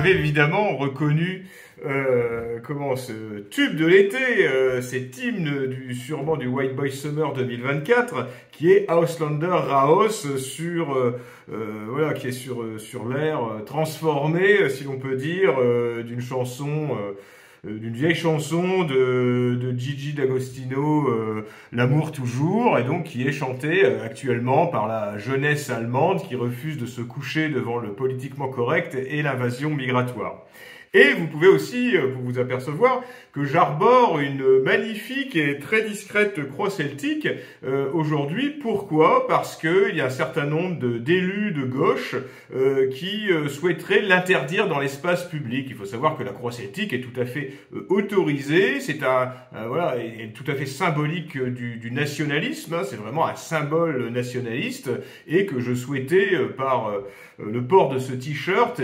avez évidemment reconnu ce tube de l'été, cet hymne sûrement du White Boy Summer 2024, qui est Auslander Raus qui est sur l'air transformé, si l'on peut dire, d'une chanson. D'une vieille chanson de Gigi D'Agostino, L'amour toujours, et donc qui est chantée actuellement par la jeunesse allemande qui refuse de se coucher devant le politiquement correct et l'invasion migratoire. Et vous pouvez aussi vous apercevoir que j'arbore une magnifique et très discrète croix celtique aujourd'hui. Pourquoi? Parce qu'il y a un certain nombre d'élus de gauche qui souhaiteraient l'interdire dans l'espace public. Il faut savoir que la croix celtique est tout à fait autorisée, c'est est tout à fait symbolique du nationalisme, hein, c'est vraiment un symbole nationaliste, et que je souhaitais par le port de ce t-shirt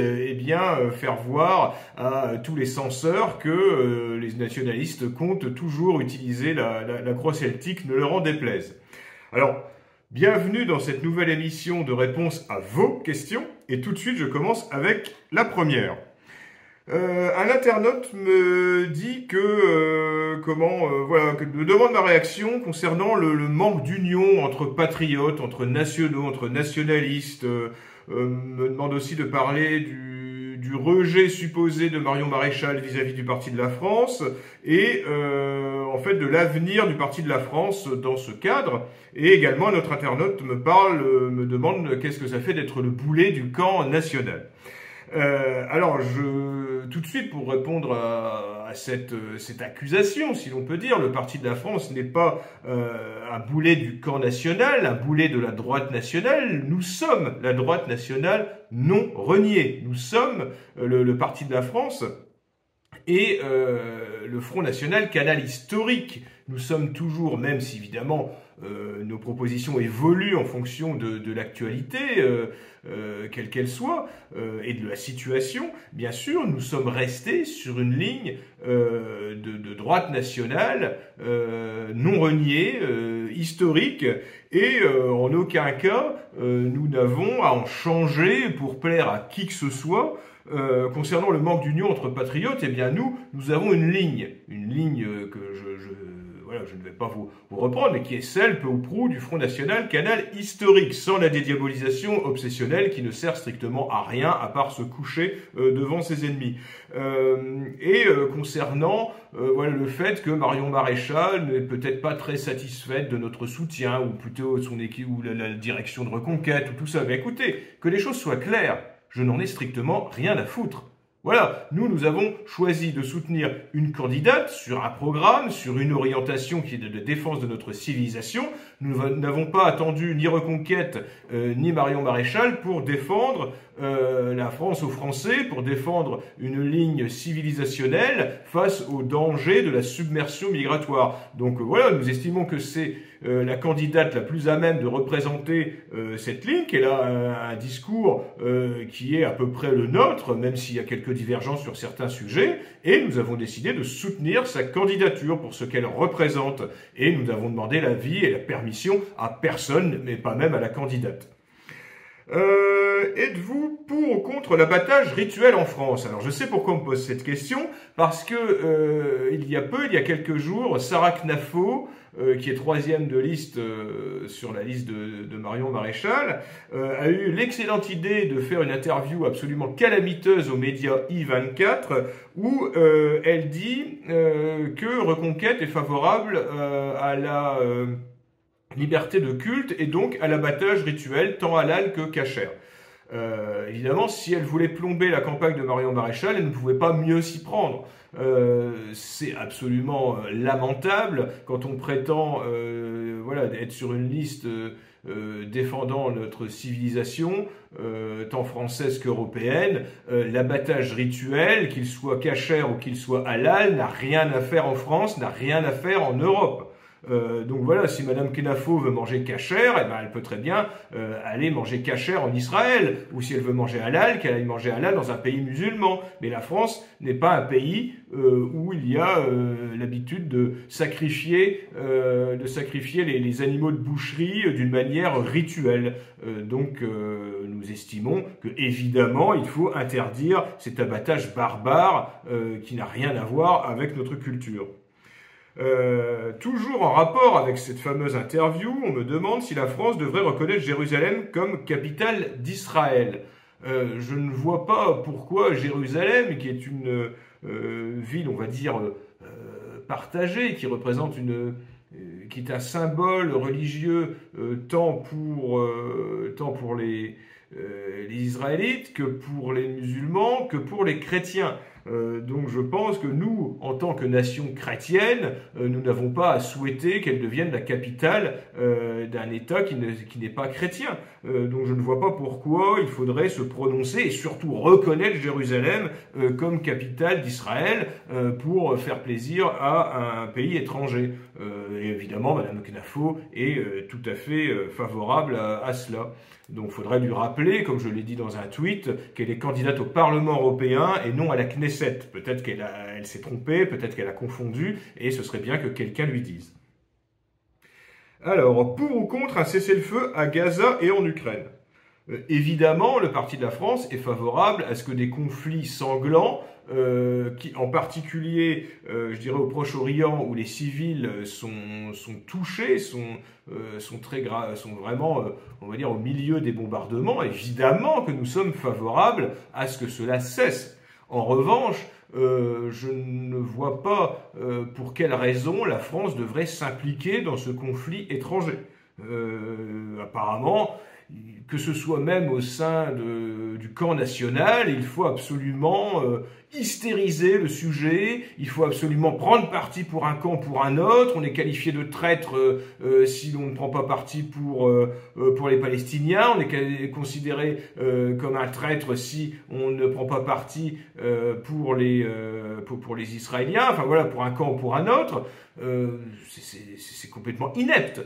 faire voir à tous les censeurs que les nationalistes comptent toujours utiliser la croix celtique, ne leur en déplaise. Alors, bienvenue dans cette nouvelle émission de réponse à vos questions, et tout de suite je commence avec la première. Un internaute me dit me demande ma réaction concernant le manque d'union entre patriotes, entre nationaux, entre nationalistes, me demande aussi de parler du rejet supposé de Marion Maréchal vis-à-vis du Parti de la France et de l'avenir du Parti de la France dans ce cadre. Et également, notre internaute me demande qu'est-ce que ça fait d'être le boulet du camp national. Tout de suite, pour répondre à cette accusation, si l'on peut dire, le Parti de la France n'est pas un boulet du camp national, un boulet de la droite nationale. Nous sommes la droite nationale non reniée. Nous sommes le Parti de la France et le Front National, canal historique. Nous sommes toujours, même si évidemment nos propositions évoluent en fonction de l'actualité, quelle qu'elle soit, et de la situation, bien sûr, nous sommes restés sur une ligne de droite nationale, non reniée, historique, et en aucun cas nous n'avons à en changer pour plaire à qui que ce soit. Concernant le manque d'union entre patriotes, eh bien nous avons une ligne que je ne vais pas vous reprendre, mais qui est celle peu ou prou du Front National, canal historique, sans la dédiabolisation obsessionnelle qui ne sert strictement à rien à part se coucher devant ses ennemis. Concernant le fait que Marion Maréchal n'est peut-être pas très satisfaite de notre soutien, ou plutôt son équipe, ou la direction de Reconquête, ou tout ça, mais écoutez, que les choses soient claires, je n'en ai strictement rien à foutre. Voilà, nous avons choisi de soutenir une candidate sur un programme, sur une orientation qui est de défense de notre civilisation. Nous n'avons pas attendu ni Reconquête ni Marion Maréchal pour défendre la France aux Français, pour défendre une ligne civilisationnelle face au danger de la submersion migratoire. Donc nous estimons que c'est la candidate la plus à même de représenter cette ligne, qu'elle a un discours qui est à peu près le nôtre, même s'il y a quelques divergences sur certains sujets, et nous avons décidé de soutenir sa candidature pour ce qu'elle représente, et nous avons demandé l'avis et la permission à personne, mais pas même à la candidate. Êtes-vous pour ou contre l'abattage rituel en France? Alors je sais pourquoi on me pose cette question, parce que il y a quelques jours, Sarah Knafo, qui est troisième de liste sur la liste de Marion Maréchal, a eu l'excellente idée de faire une interview absolument calamiteuse aux médias I24 où elle dit que Reconquête est favorable à la liberté de culte et donc à l'abattage rituel tant halal que kasher. Évidemment, si elle voulait plomber la campagne de Marion Maréchal, elle ne pouvait pas mieux s'y prendre. C'est absolument lamentable quand on prétend être sur une liste défendant notre civilisation, tant française qu'européenne. L'abattage rituel, qu'il soit kasher ou qu'il soit halal, n'a rien à faire en France, n'a rien à faire en Europe. Donc voilà, si Madame Kenafo veut manger kasher, eh ben elle peut très bien aller manger kasher en Israël. Ou si elle veut manger halal, qu'elle aille manger halal dans un pays musulman. Mais la France n'est pas un pays où il y a l'habitude de sacrifier les animaux de boucherie d'une manière rituelle. Donc nous estimons que évidemment il faut interdire cet abattage barbare qui n'a rien à voir avec notre culture. Toujours en rapport avec cette fameuse interview, on me demande si la France devrait reconnaître Jérusalem comme capitale d'Israël. Je ne vois pas pourquoi Jérusalem, qui est une ville, on va dire, partagée, qui représente qui est un symbole religieux tant pour les Israélites que pour les musulmans, que pour les chrétiens. Donc je pense que nous, en tant que nation chrétienne, nous n'avons pas à souhaiter qu'elle devienne la capitale d'un État qui n'est pas chrétien. Donc je ne vois pas pourquoi il faudrait se prononcer et surtout reconnaître Jérusalem comme capitale d'Israël pour faire plaisir à un pays étranger. Et évidemment, Madame Knafo est tout à fait favorable à cela. Donc il faudrait lui rappeler, comme je l'ai dit dans un tweet, qu'elle est candidate au Parlement européen et non à la Knesset. Peut-être qu'elle s'est trompée, peut-être qu'elle a confondu, et ce serait bien que quelqu'un lui dise. Alors, pour ou contre un cessez-le-feu à Gaza et en Ukraine? Évidemment, le Parti de la France est favorable à ce que des conflits sanglants, en particulier, je dirais au Proche-Orient, où les civils sont touchés, sont très graves, sont vraiment, on va dire, au milieu des bombardements. Évidemment que nous sommes favorables à ce que cela cesse. En revanche, je ne vois pas pour quelle raison la France devrait s'impliquer dans ce conflit étranger. Apparemment, que ce soit même au sein du camp national, il faut absolument hystériser le sujet, il faut absolument prendre parti pour un camp ou pour un autre, on est qualifié de traître si l'on ne prend pas parti pour les Palestiniens, on est considéré comme un traître si on ne prend pas parti pour les Israéliens, enfin voilà, pour un camp ou pour un autre. C'est complètement inepte.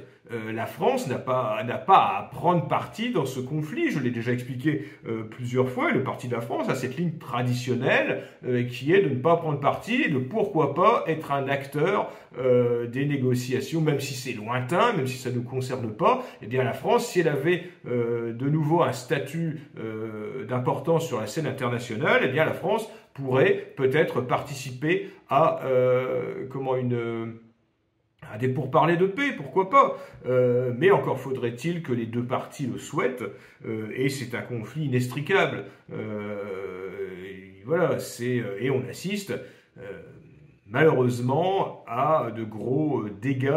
La France n'a pas à prendre parti dans ce conflit. Je l'ai déjà expliqué plusieurs fois. Et le Parti de la France a cette ligne traditionnelle qui est de ne pas prendre parti et de pourquoi pas être un acteur des négociations, même si c'est lointain, même si ça ne nous concerne pas. Eh bien, la France, si elle avait de nouveau un statut d'importance sur la scène internationale, eh bien, la France pourrait peut-être participer à des pourparlers de paix, pourquoi pas. Mais encore faudrait-il que les deux parties le souhaitent, et c'est un conflit inextricable. Voilà, et on assiste malheureusement à de gros dégâts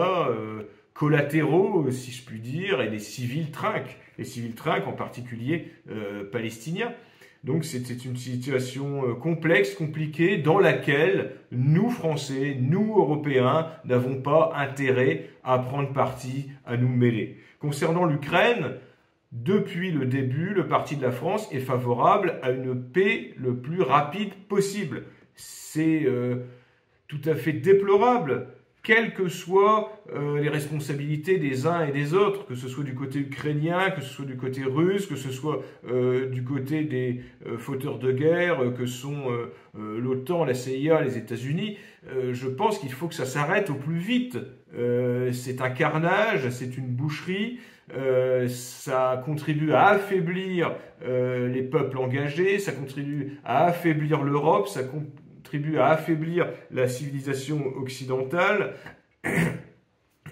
collatéraux, si je puis dire, et les civils trinquent en particulier palestiniens. Donc c'est une situation complexe, compliquée, dans laquelle nous, Français, nous, Européens, n'avons pas intérêt à prendre parti, à nous mêler. Concernant l'Ukraine, depuis le début, le Parti de la France est favorable à une paix le plus rapide possible. C'est tout à fait déplorable, quelles que soient les responsabilités des uns et des autres, que ce soit du côté ukrainien, que ce soit du côté russe, que ce soit du côté des fauteurs de guerre, que sont l'OTAN, la CIA, les États-Unis. Je pense qu'il faut que ça s'arrête au plus vite. C'est un carnage, c'est une boucherie, ça contribue à affaiblir les peuples engagés, ça contribue à affaiblir l'Europe, ça contribue à affaiblir la civilisation occidentale,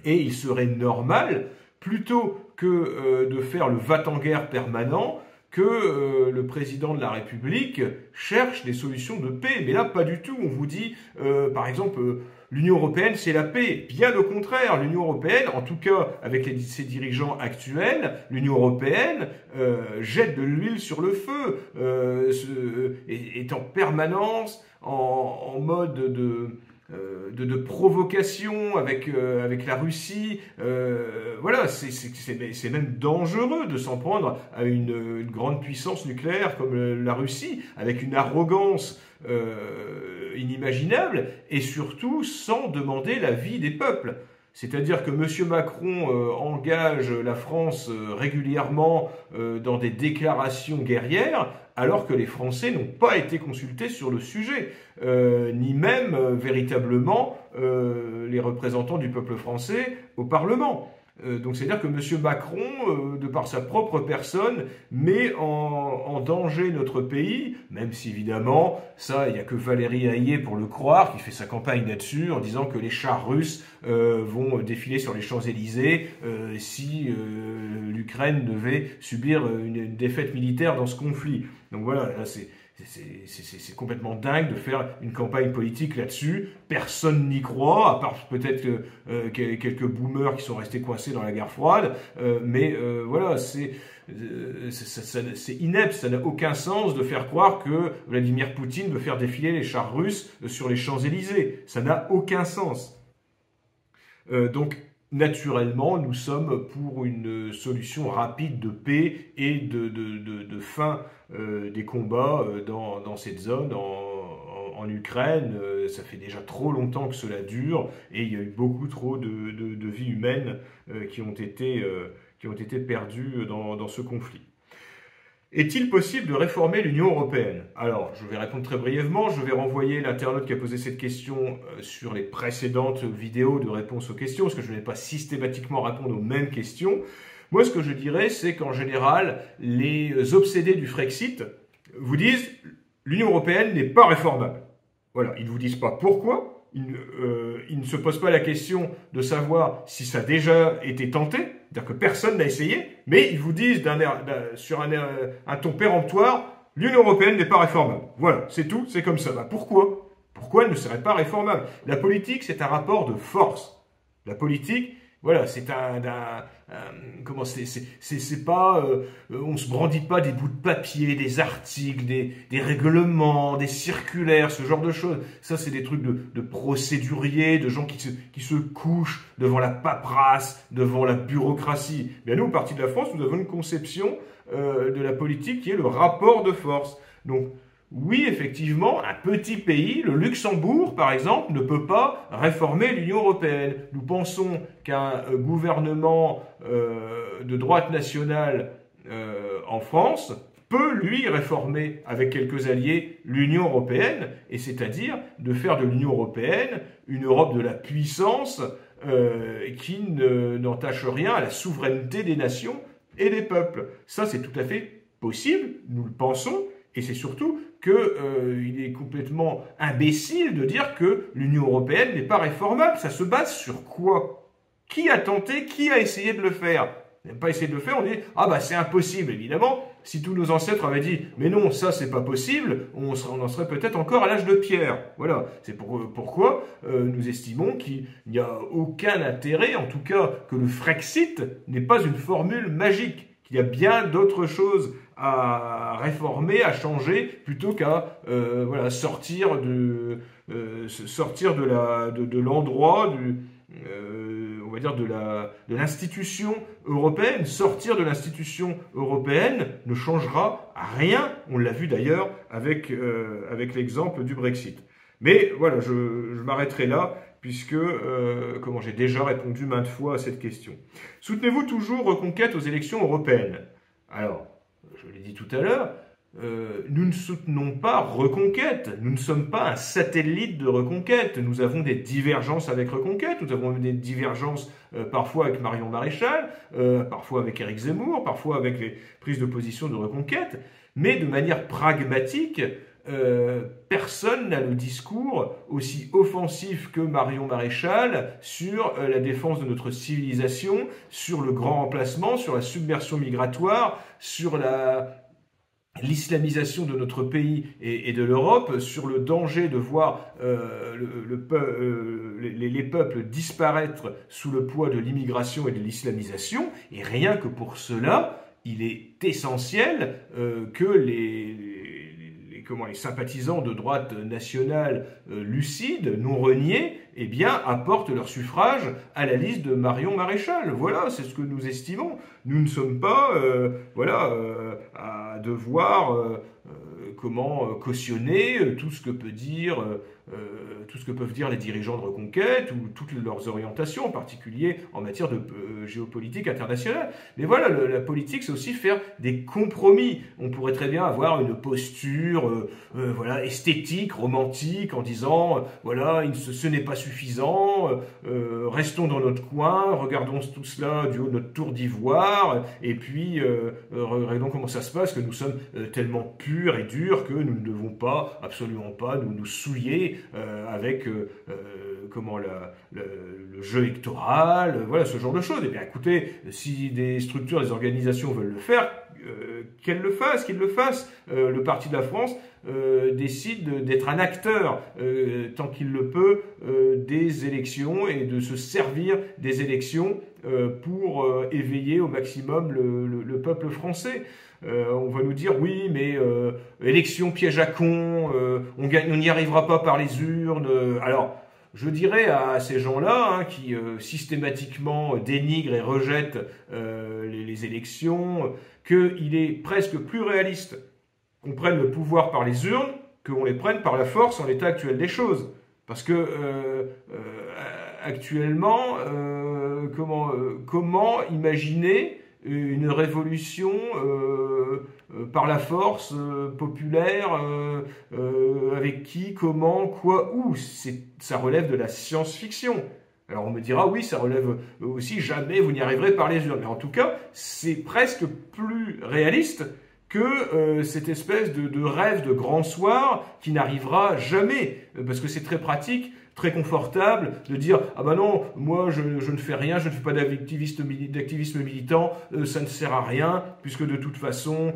et il serait normal, plutôt que de faire le va-t-en-guerre permanent, que le président de la République cherche des solutions de paix. Mais là, pas du tout. On vous dit, par exemple, l'Union européenne, c'est la paix. Bien au contraire, l'Union européenne, en tout cas avec ses dirigeants actuels, l'Union européenne jette de l'huile sur le feu, est en permanence en mode de provocation avec la Russie. Voilà, c'est même dangereux de s'en prendre à une grande puissance nucléaire comme la Russie, avec une arrogance inimaginable, et surtout sans demander l'avis des peuples. C'est-à-dire que M. Macron engage la France régulièrement dans des déclarations guerrières, alors que les Français n'ont pas été consultés sur le sujet, ni même véritablement les représentants du peuple français au Parlement. Donc c'est-à-dire que M. Macron, de par sa propre personne, met en danger notre pays, même si évidemment, ça, il n'y a que Valérie Hayé pour le croire, qui fait sa campagne là-dessus, en disant que les chars russes vont défiler sur les Champs-Élysées si l'Ukraine devait subir une défaite militaire dans ce conflit. Donc voilà, là c'est complètement dingue de faire une campagne politique là-dessus. Personne n'y croit, à part peut-être quelques boomers qui sont restés coincés dans la guerre froide. Mais voilà, c'est inepte, ça n'a aucun sens de faire croire que Vladimir Poutine veut faire défiler les chars russes sur les Champs-Élysées. Ça n'a aucun sens. Donc, naturellement, nous sommes pour une solution rapide de paix et de fin des combats dans cette zone, en Ukraine. Ça fait déjà trop longtemps que cela dure et il y a eu beaucoup trop de vies humaines qui ont été perdues dans ce conflit. Est-il possible de réformer l'Union européenne? Alors, je vais répondre très brièvement. Je vais renvoyer l'internaute qui a posé cette question sur les précédentes vidéos de réponse aux questions, parce que je ne vais pas systématiquement répondre aux mêmes questions. Moi, ce que je dirais, c'est qu'en général, les obsédés du Frexit vous disent « l'Union européenne n'est pas réformable ». Voilà, ils ne vous disent pas pourquoi. Ils ne se posent pas la question de savoir si ça a déjà été tenté, c'est-à-dire que personne n'a essayé, mais ils vous disent sur un ton péremptoire, l'Union européenne n'est pas réformable. Voilà, c'est tout, c'est comme ça. Bah, pourquoi? Pourquoi elle ne serait pas réformable? La politique, c'est un rapport de force. La politique, voilà, c'est c'est pas, on se brandit pas des bouts de papier, des articles, des règlements, des circulaires, ce genre de choses. Ça, c'est des trucs de procéduriers, de gens qui se couchent devant la paperasse, devant la bureaucratie. Bien, nous, au Parti de la France, nous avons une conception de la politique qui est le rapport de force. Donc, oui, effectivement, un petit pays, le Luxembourg, par exemple, ne peut pas réformer l'Union européenne. Nous pensons qu'un gouvernement de droite nationale en France peut, lui, réformer avec quelques alliés l'Union européenne, et c'est-à-dire de faire de l'Union européenne une Europe de la puissance qui n'entache rien à la souveraineté des nations et des peuples. Ça, c'est tout à fait possible, nous le pensons, et c'est surtout qu'il est complètement imbécile de dire que l'Union européenne n'est pas réformable. Ça se base sur quoi? Qui a tenté? Qui a essayé de le faire? On n'a pas essayé de le faire, on dit « Ah bah c'est impossible ». Évidemment, si tous nos ancêtres avaient dit « Mais non, ça c'est pas possible », on en serait peut-être encore à l'âge de pierre. Voilà, c'est pourquoi nous estimons qu'il n'y a aucun intérêt, en tout cas que le Frexit n'est pas une formule magique. Il y a bien d'autres choses à réformer, à changer, plutôt qu'à voilà, sortir de l'endroit, on va dire de l'institution européenne. Sortir de l'institution européenne ne changera rien. On l'a vu d'ailleurs avec l'exemple du Brexit. Mais voilà, je m'arrêterai là, puisque j'ai déjà répondu maintes fois à cette question. Soutenez-vous toujours Reconquête aux élections européennes? Alors, je l'ai dit tout à l'heure, nous ne soutenons pas Reconquête, nous ne sommes pas un satellite de Reconquête, nous avons des divergences avec Reconquête, nous avons des divergences parfois avec Marion Maréchal, parfois avec Éric Zemmour, parfois avec les prises de position de Reconquête, mais de manière pragmatique, personne n'a le discours aussi offensif que Marion Maréchal sur la défense de notre civilisation, sur le grand remplacement, sur la submersion migratoire, sur l'islamisation de notre pays et de l'Europe, sur le danger de voir les peuples disparaître sous le poids de l'immigration et de l'islamisation. Et rien que pour cela, il est essentiel que les sympathisants de droite nationale lucides, non reniés, eh bien, apportent leur suffrage à la liste de Marion Maréchal. Voilà, c'est ce que nous estimons. Nous ne sommes pas à devoir cautionner tout ce que peut dire tout ce que peuvent dire les dirigeants de Reconquête ou toutes leurs orientations, en particulier en matière de géopolitique internationale. Mais voilà, la politique, c'est aussi faire des compromis. On pourrait très bien avoir une posture voilà, esthétique, romantique, en disant voilà, ce n'est pas suffisant, restons dans notre coin, regardons tout cela du haut de notre tour d'ivoire, et puis regardons comment ça se passe, que nous sommes tellement purs et durs que nous ne devons pas, absolument pas, nous souiller avec comment le jeu électoral, voilà, ce genre de choses. Eh bien, écoutez, si des structures, des organisations veulent le faire, qu'ils le fassent. Le Parti de la France décide d'être un acteur, tant qu'il le peut, des élections et de se servir des élections pour éveiller au maximum le peuple français. On va nous dire oui, mais élection piège à con, on n'y arrivera pas par les urnes. Alors, je dirais à ces gens-là qui systématiquement dénigrent et rejettent les élections qu'il est presque plus réaliste qu'on prenne le pouvoir par les urnes qu'on les prenne par la force en l'état actuel des choses. Parce que actuellement, comment imaginer une révolution par la force populaire, avec qui, comment, quoi, où? Ça relève de la science-fiction. Alors on me dira, oui, ça relève aussi, jamais vous n'y arriverez par les urnes. Mais en tout cas, c'est presque plus réaliste que cette espèce de rêve de grand soir qui n'arrivera jamais. Parce que c'est très pratique, très confortable de dire « Ah ben non, moi je ne fais rien, je ne fais pas d'activisme militant, ça ne sert à rien, puisque de toute façon,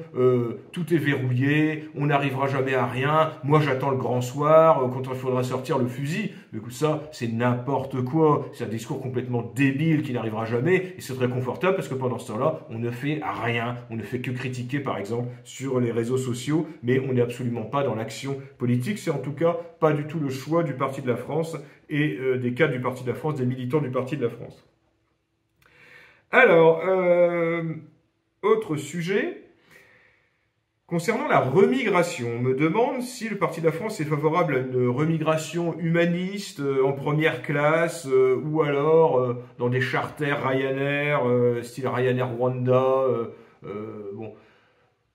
tout est verrouillé, on n'arrivera jamais à rien, moi j'attends le grand soir, quand il faudra sortir le fusil. » Mais écoute, ça, c'est n'importe quoi, c'est un discours complètement débile qui n'arrivera jamais, et c'est très confortable parce que pendant ce temps-là, on ne fait rien, on ne fait que critiquer par exemple sur les réseaux sociaux, mais on n'est absolument pas dans l'action politique, c'est en tout cas pas du tout le choix du Parti de la France et des cadres du Parti de la France, des militants du Parti de la France. Alors, autre sujet, concernant la remigration, on me demande si le Parti de la France est favorable à une remigration humaniste en première classe ou alors dans des charters Ryanair, style Ryanair Rwanda. Bon,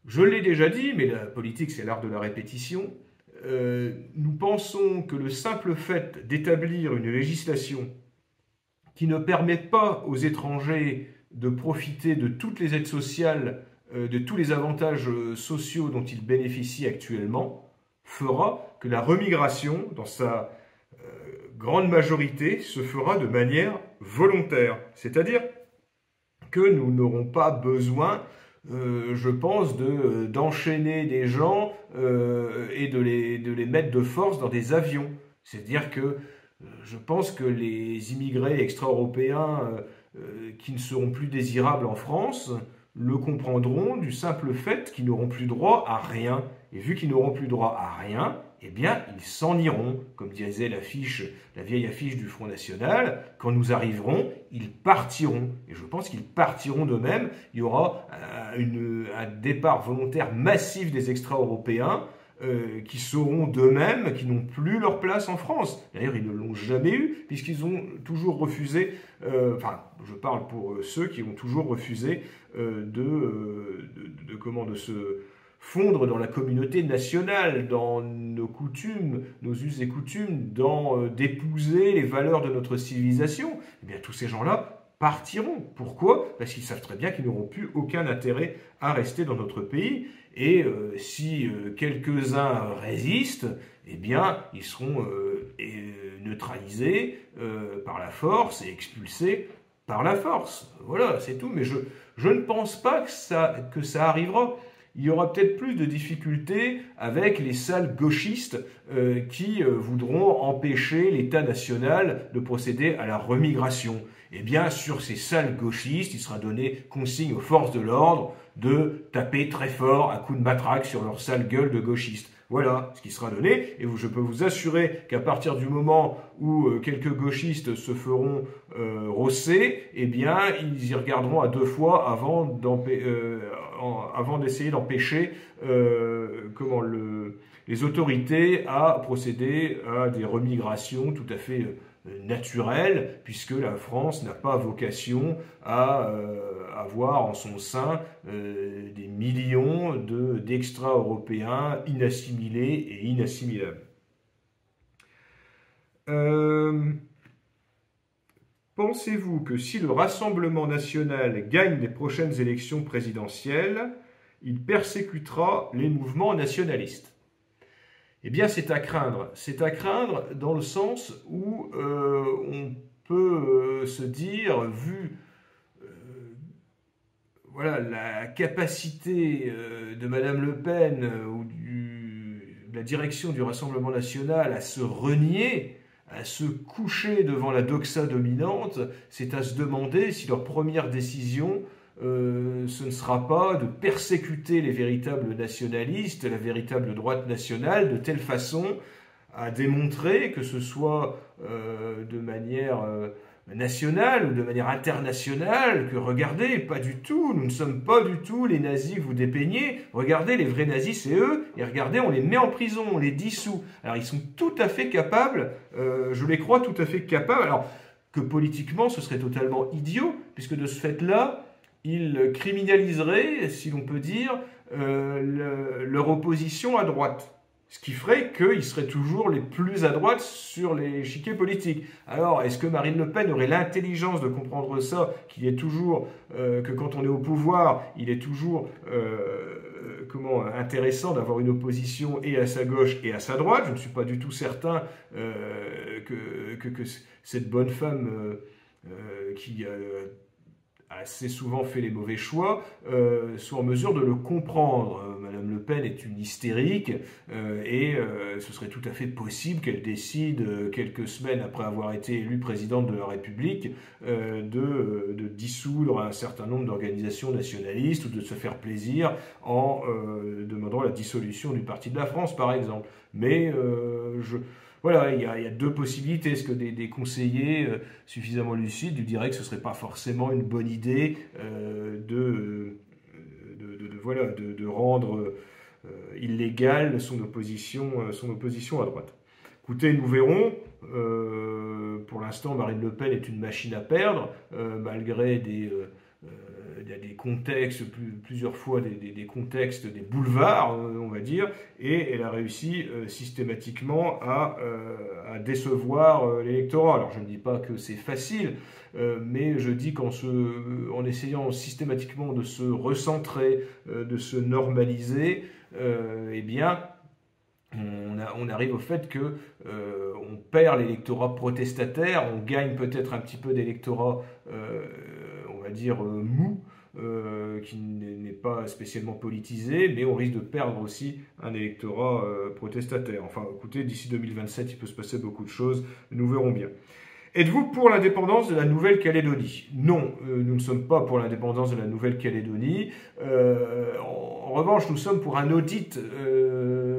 je l'ai déjà dit, mais la politique c'est l'art de la répétition. Nous pensons que le simple fait d'établir une législation qui ne permet pas aux étrangers de profiter de toutes les aides sociales, de tous les avantages sociaux dont ils bénéficient actuellement, fera que la remigration, dans sa grande majorité, se fera de manière volontaire. C'est-à-dire que nous n'aurons pas besoin je pense, d'enchaîner des gens et de les mettre de force dans des avions. C'est-à-dire que je pense que les immigrés extra-européens qui ne seront plus désirables en France le comprendront du simple fait qu'ils n'auront plus droit à rien. Et vu qu'ils n'auront plus droit à rien, eh bien, ils s'en iront. Comme disait la vieille affiche du Front National, quand nous arriverons, ils partiront. Et je pense qu'ils partiront d'eux-mêmes. Il y aura un départ volontaire massif des extra-européens qui sauront d'eux-mêmes qu'ils n'ont plus leur place en France. D'ailleurs, ils ne l'ont jamais eu, puisqu'ils ont toujours refusé, enfin, je parle pour ceux qui ont toujours refusé de se fondre dans la communauté nationale, dans nos coutumes, nos us et coutumes, d'épouser les valeurs de notre civilisation. Eh bien, tous ces gens-là partiront. Pourquoi? Parce qu'ils savent très bien qu'ils n'auront plus aucun intérêt à rester dans notre pays. Et si quelques-uns résistent, eh bien, ils seront neutralisés par la force et expulsés par la force. Voilà, c'est tout. Mais je ne pense pas que ça arrivera. Il y aura peut-être plus de difficultés avec les salles gauchistes qui voudront empêcher l'État national de procéder à la remigration. Eh bien, sur ces salles gauchistes, il sera donné consigne aux forces de l'ordre de taper très fort à coups de matraque sur leur sale gueule de gauchistes. Voilà ce qui sera donné, et je peux vous assurer qu'à partir du moment où quelques gauchistes se feront rosser, eh bien, ils y regarderont à deux fois avant d'essayer d'empêcher les autorités à procéder à des remigrations tout à fait naturelles, puisque la France n'a pas vocation à avoir en son sein des millions d'extra-européens inassimilés et inassimilables. Pensez-vous que si le Rassemblement national gagne les prochaines élections présidentielles, il persécutera les mouvements nationalistes? Eh bien, c'est à craindre. C'est à craindre dans le sens où on peut se dire, vu voilà, la capacité de Madame Le Pen ou de la direction du Rassemblement national à se renier, à se coucher devant la doxa dominante, c'est à se demander si leur première décision, ce ne sera pas de persécuter les véritables nationalistes, la véritable droite nationale, de telle façon à démontrer que ce soit de manière nationale ou de manière internationale, que regardez, pas du tout, nous ne sommes pas du tout les nazis que vous dépeignez, regardez, les vrais nazis c'est eux, et regardez, on les met en prison, on les dissout. Alors ils sont tout à fait capables, je les crois tout à fait capables, alors que politiquement ce serait totalement idiot, puisque de ce fait-là, ils criminaliseraient, si l'on peut dire, leur opposition à droite. Ce qui ferait qu'ils seraient toujours les plus à droite sur l'échiquier politique. Alors, est-ce que Marine Le Pen aurait l'intelligence de comprendre ça, qu'il est toujours, que quand on est au pouvoir, il est toujours intéressant d'avoir une opposition et à sa gauche et à sa droite? Je ne suis pas du tout certain que cette bonne femme qui assez souvent fait les mauvais choix, soit en mesure de le comprendre. Madame Le Pen est une hystérique et ce serait tout à fait possible qu'elle décide, quelques semaines après avoir été élue présidente de la République, de dissoudre un certain nombre d'organisations nationalistes ou de se faire plaisir en demandant la dissolution du Parti de la France, par exemple. Mais voilà, il y a deux possibilités. Est-ce que des conseillers suffisamment lucides lui diraient que ce ne serait pas forcément une bonne idée de rendre illégale son opposition à droite? Écoutez, nous verrons. Pour l'instant, Marine Le Pen est une machine à perdre, malgré il y a des contextes, plusieurs fois des contextes, des boulevards, on va dire, et elle a réussi systématiquement à décevoir l'électorat. Alors je ne dis pas que c'est facile, mais je dis qu'en essayant systématiquement de se recentrer, de se normaliser, eh bien, on arrive au fait que on perd l'électorat protestataire, on gagne peut-être un petit peu d'électorat, on va dire, mou, qui n'est pas spécialement politisé, mais on risque de perdre aussi un électorat protestataire. Enfin, écoutez, d'ici 2027, il peut se passer beaucoup de choses, nous verrons bien. Êtes-vous pour l'indépendance de la Nouvelle-Calédonie? Non, nous ne sommes pas pour l'indépendance de la Nouvelle-Calédonie. En revanche, nous sommes pour un audit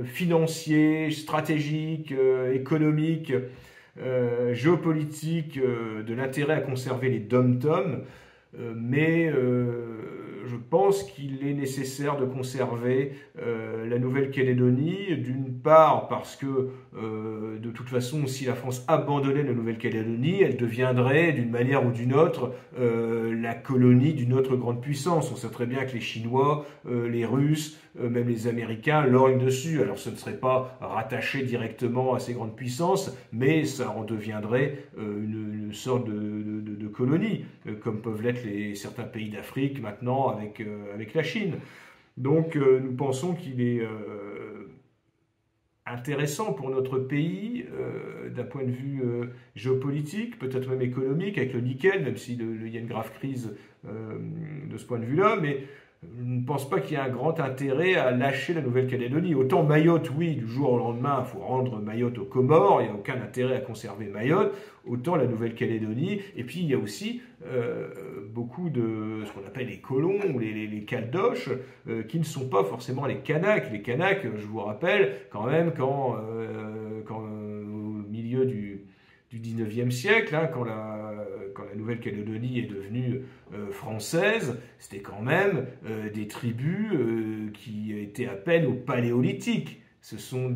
financier, stratégique, économique, géopolitique de l'intérêt à conserver les dom-toms. Mais je pense qu'il est nécessaire de conserver la Nouvelle-Calédonie, d'une part parce que de toute façon, si la France abandonnait la Nouvelle-Calédonie, elle deviendrait d'une manière ou d'une autre la colonie d'une autre grande puissance. On sait très bien que les Chinois, les Russes, même les Américains lorgnent dessus. Alors ce ne serait pas rattaché directement à ces grandes puissances, mais ça en deviendrait une sorte de colonie, comme peuvent l'être certains pays d'Afrique maintenant avec la Chine. Donc nous pensons qu'il est intéressant pour notre pays d'un point de vue géopolitique, peut-être même économique, avec le nickel, même s'il y a une grave crise de ce point de vue-là, mais je ne pense pas qu'il y ait un grand intérêt à lâcher la Nouvelle-Calédonie. Autant Mayotte, oui, du jour au lendemain, il faut rendre Mayotte aux Comores, il n'y a aucun intérêt à conserver Mayotte, autant la Nouvelle-Calédonie. Et puis il y a aussi beaucoup de ce qu'on appelle les colons, ou les Caldoches, qui ne sont pas forcément les Kanaks. Les Kanaks, je vous rappelle, quand même, quand au milieu du 19e siècle, hein, quand la Nouvelle-Calédonie est devenue française, c'était quand même des tribus qui étaient à peine au Paléolithique. Ce sont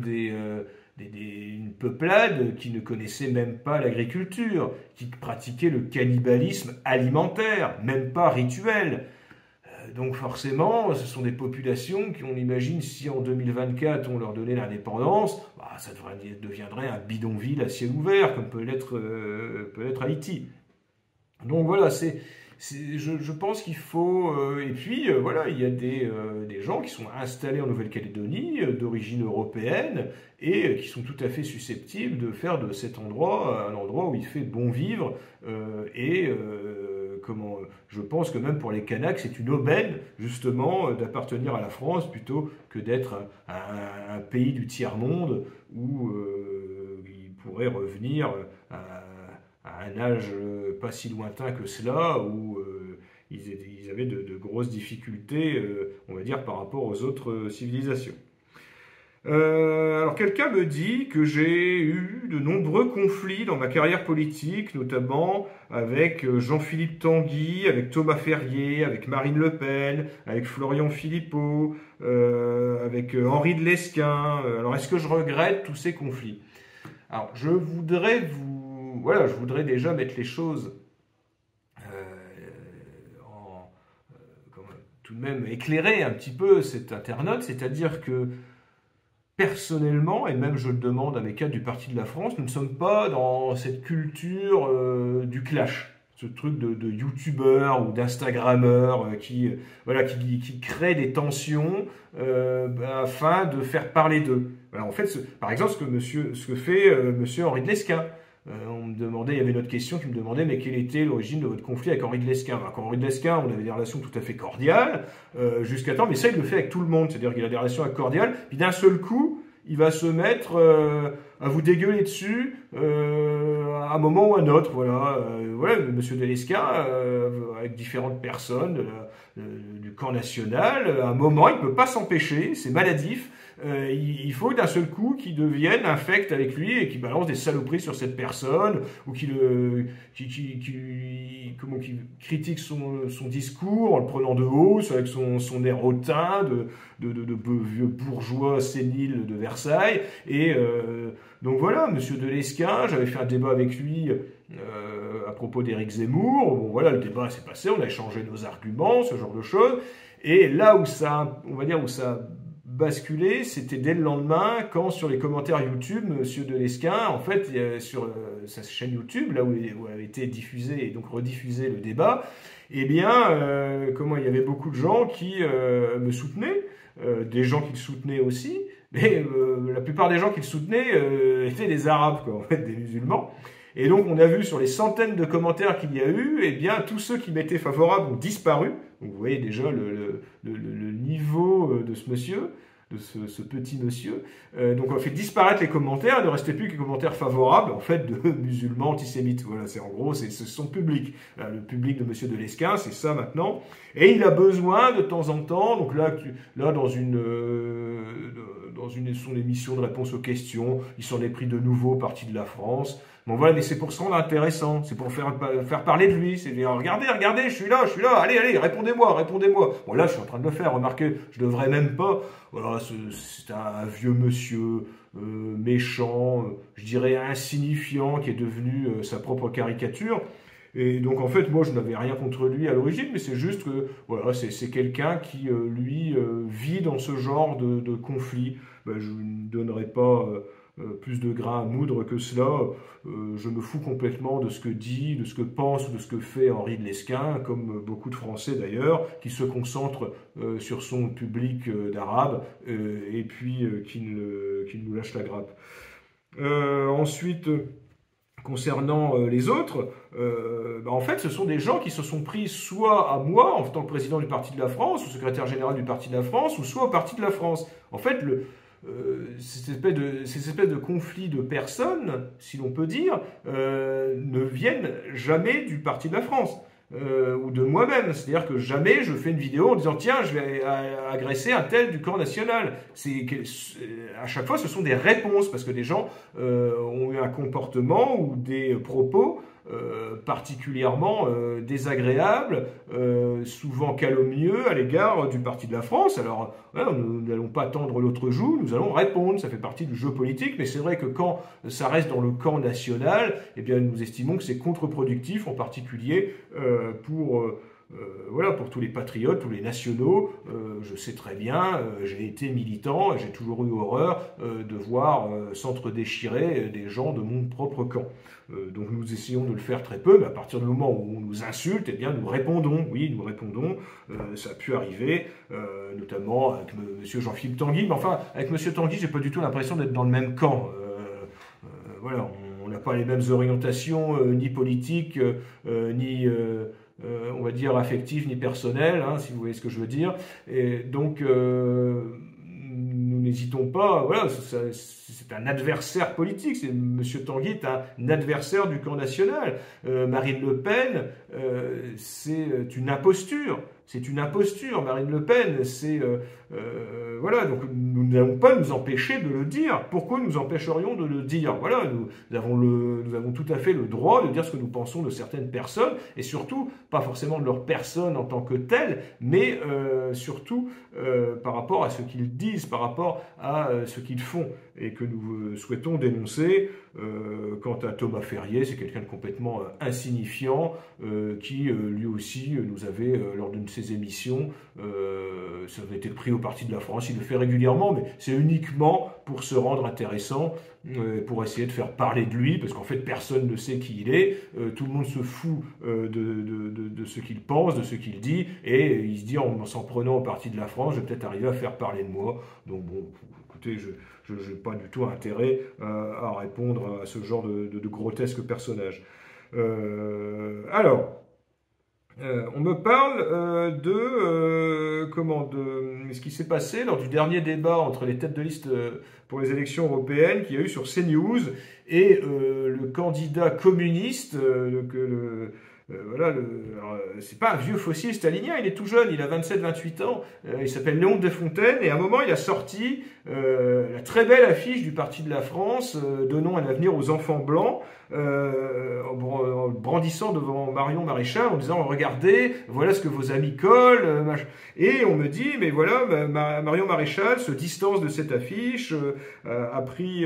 une peuplade qui ne connaissait même pas l'agriculture, qui pratiquait le cannibalisme alimentaire, même pas rituel. Donc forcément, ce sont des populations qui, on imagine, si en 2024 on leur donnait l'indépendance, bah, ça deviendrait un bidonville à ciel ouvert, comme peut l'être Haïti. Donc voilà, je pense qu'il faut... et puis voilà, il y a des gens qui sont installés en Nouvelle-Calédonie, d'origine européenne, et qui sont tout à fait susceptibles de faire de cet endroit un endroit où il fait bon vivre, je pense que même pour les Kanaks, c'est une aubaine, justement, d'appartenir à la France plutôt que d'être un pays du tiers-monde où ils pourraient revenir à un âge pas si lointain que cela, où ils avaient de grosses difficultés, on va dire, par rapport aux autres civilisations. Alors quelqu'un me dit que j'ai eu de nombreux conflits dans ma carrière politique, notamment avec Jean-Philippe Tanguy, avec Thomas Ferrier, avec Marine Le Pen, avec Florian Philippot, avec Henri de Lesquen. Alors est-ce que je regrette tous ces conflits? Alors je voudrais déjà mettre les choses tout de même éclairer un petit peu cet internaute, c'est-à-dire que personnellement, et même je le demande à mes cadres du Parti de la France, nous ne sommes pas dans cette culture du clash, ce truc de youtubeurs ou d'instagrammeurs qui créent des tensions afin de faire parler d'eux. Voilà, en fait, par exemple, ce que fait monsieur Henri de Lesquen. On me demandait, il y avait une autre question qui me demandait, mais quelle était l'origine de votre conflit avec Henri de Lesquen? Avec Henri de Lesquen, on avait des relations tout à fait cordiales, jusqu'à temps, mais ça, il le fait avec tout le monde, c'est-à-dire qu'il a des relations cordiales, puis d'un seul coup, il va se mettre à vous dégueuler dessus à un moment ou à un autre, voilà. Monsieur de Lesquen, avec différentes personnes du camp national, à un moment, il ne peut pas s'empêcher, c'est maladif. Il faut d'un seul coup qu'il devienne infect avec lui et qu'il balance des saloperies sur cette personne ou qu'il critique son discours en le prenant de hausse avec son air hautain de vieux bourgeois sénile de Versailles. Et donc voilà, monsieur de Lesquen, j'avais fait un débat avec lui à propos d'Éric Zemmour. Bon voilà, le débat s'est passé, on a échangé nos arguments, ce genre de choses. Et là où ça a basculé, c'était dès le lendemain, quand sur les commentaires YouTube, monsieur de Lesquen, en fait, sur sa chaîne YouTube, là où avait été diffusé et donc rediffusé le débat, eh bien, il y avait beaucoup de gens qui me soutenaient, des gens qui le soutenaient aussi, mais la plupart des gens qui le soutenaient étaient des Arabes, quoi, en fait, des musulmans. Et donc, on a vu sur les centaines de commentaires qu'il y a eu, eh bien, tous ceux qui m'étaient favorables ont disparu. Donc, vous voyez déjà le niveau de ce monsieur, de ce petit monsieur. Donc, on a fait disparaître les commentaires. Il ne restait plus que les commentaires favorables, en fait, de musulmans antisémites. Voilà, c'est son public. Le public de monsieur de Lesquen, c'est ça maintenant. Et il a besoin de temps en temps, donc là dans son émission de réponse aux questions, il s'en est pris de nouveau au Parti de la France. Bon voilà, mais c'est pour ça qu'on est intéressant, c'est pour faire parler de lui, c'est dire regardez, je suis là, allez, répondez-moi. Bon là, je suis en train de le faire, remarquez, je devrais même pas. Voilà, c'est un vieux monsieur méchant, je dirais insignifiant, qui est devenu sa propre caricature. Et donc en fait, moi, je n'avais rien contre lui à l'origine, mais c'est juste que voilà, c'est quelqu'un qui lui vit dans ce genre de conflit. Ben, je ne donnerai pas plus de grains à moudre que cela. Je me fous complètement de ce que dit, de ce que pense ou de ce que fait Henri de Lesquen, comme beaucoup de Français d'ailleurs, qui se concentrent sur son public d'Arabes et puis qui nous lâche la grappe. Ensuite, concernant les autres, en fait, ce sont des gens qui se sont pris soit à moi, en tant que président du Parti de la France, ou secrétaire général du Parti de la France, ou soit au Parti de la France. En fait, ces espèces de conflits de personnes, si l'on peut dire, ne viennent jamais du Parti de la France. Ou de moi-même, c'est-à-dire que jamais je fais une vidéo en disant tiens, je vais agresser un tel du camp national. À chaque fois, ce sont des réponses parce que des gens ont eu un comportement ou des propos particulièrement désagréables, souvent calomnieux à l'égard du Parti de la France. Alors, voilà, nous n'allons pas tendre l'autre joue, nous allons répondre, ça fait partie du jeu politique, mais c'est vrai que quand ça reste dans le camp national, eh bien, nous estimons que c'est contre-productif, en particulier voilà, pour tous les patriotes, tous les nationaux. Je sais très bien, j'ai été militant et j'ai toujours eu horreur de voir s'entre-déchirer des gens de mon propre camp. Donc nous essayons de le faire très peu, mais à partir du moment où on nous insulte, eh bien nous répondons. Oui, nous répondons. Ça a pu arriver, notamment avec M. Jean-Philippe Tanguy. Mais enfin, avec M. Tanguy, j'ai pas du tout l'impression d'être dans le même camp. Voilà, on n'a pas les mêmes orientations, ni politiques, ni... on va dire affective ni personnelle, hein, si vous voyez ce que je veux dire. Et donc, nous n'hésitons pas, voilà, c'est un adversaire politique, M. Tanguy est un adversaire du camp national. Marine Le Pen, c'est une imposture. C'est une imposture, Marine Le Pen, voilà, donc nous n'allons pas nous empêcher de le dire. Pourquoi nous empêcherions de le dire? Voilà, nous avons tout à fait le droit de dire ce que nous pensons de certaines personnes, et surtout, pas forcément de leur personne en tant que telle, mais surtout par rapport à ce qu'ils disent, par rapport à ce qu'ils font, et que nous souhaitons dénoncer. Quant à Thomas Ferrier, c'est quelqu'un de complètement insignifiant, qui lui aussi nous avait, lors d'une de ses émissions, ça avait été pris au Parti de la France, il le fait régulièrement, mais c'est uniquement pour se rendre intéressant, pour essayer de faire parler de lui, parce qu'en fait personne ne sait qui il est, tout le monde se fout de ce qu'il pense, de ce qu'il dit, et il se dit en s'en prenant au Parti de la France, je vais peut-être arriver à faire parler de moi. Donc bon, écoutez, je n'ai pas du tout intérêt à répondre à ce genre de grotesque personnage. Alors, on me parle de ce qui s'est passé lors du dernier débat entre les têtes de liste pour les élections européennes qu'il y a eu sur CNews et le candidat communiste, voilà, c'est pas un vieux fossile stalinien, il est tout jeune, il a 27-28 ans, il s'appelle Léon Desfontaines, et à un moment il a sorti la très belle affiche du Parti de la France, donnant un avenir aux enfants blancs, en brandissant devant Marion Maréchal en disant regardez, voilà ce que vos amis collent, et on me dit mais voilà, Marion Maréchal se distance de cette affiche, a pris,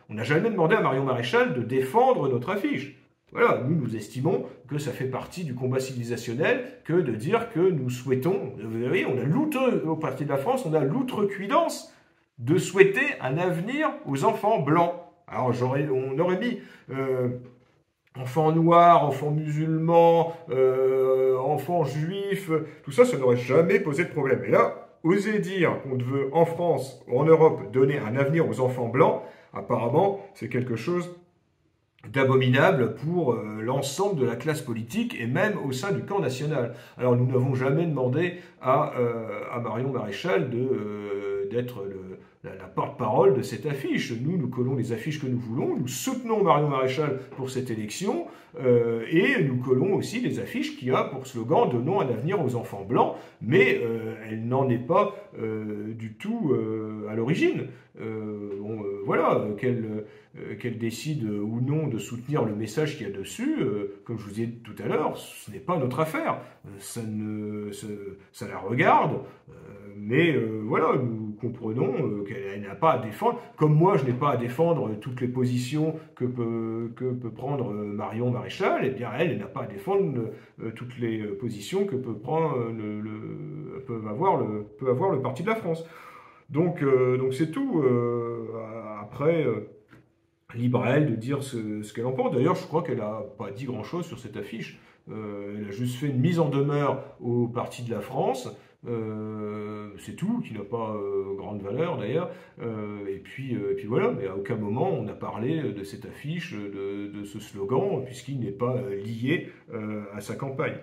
on n'a jamais demandé à Marion Maréchal de défendre notre affiche. Voilà, nous estimons que ça fait partie du combat civilisationnel que de dire que nous souhaitons, vous voyez, au Parti de la France, on a l'outrecuidance de souhaiter un avenir aux enfants blancs. Alors on aurait mis enfants noirs, enfants musulmans, enfants juifs, tout ça, ça n'aurait jamais posé de problème. Et là, oser dire qu'on veut en France ou en Europe donner un avenir aux enfants blancs, apparemment, c'est quelque chose d'abominable pour l'ensemble de la classe politique et même au sein du camp national. Alors nous n'avons jamais demandé à Marion Maréchal d'être la porte-parole de cette affiche. Nous collons les affiches que nous voulons, nous soutenons Marion Maréchal pour cette élection et nous collons aussi les affiches qui a pour slogan « Donnons un avenir aux enfants blancs », mais elle n'en est pas du tout à l'origine. Voilà, qu'elle décide ou non de soutenir le message qu'il y a dessus, comme je vous ai dit tout à l'heure, ce n'est pas notre affaire, ça la regarde, mais voilà, nous comprenons qu'elle n'a pas à défendre, comme moi je n'ai pas à défendre toutes les positions que peut prendre Marion Maréchal, eh bien elle n'a pas à défendre toutes les positions que peut avoir le Parti de la France. Donc c'est tout. Après, libre à elle de dire ce qu'elle en pense. D'ailleurs, je crois qu'elle n'a pas dit grand-chose sur cette affiche. Elle a juste fait une mise en demeure au Parti de la France c'est tout, qui n'a pas grande valeur d'ailleurs. Et puis voilà, mais à aucun moment on a parlé de cette affiche, de ce slogan, puisqu'il n'est pas lié à sa campagne.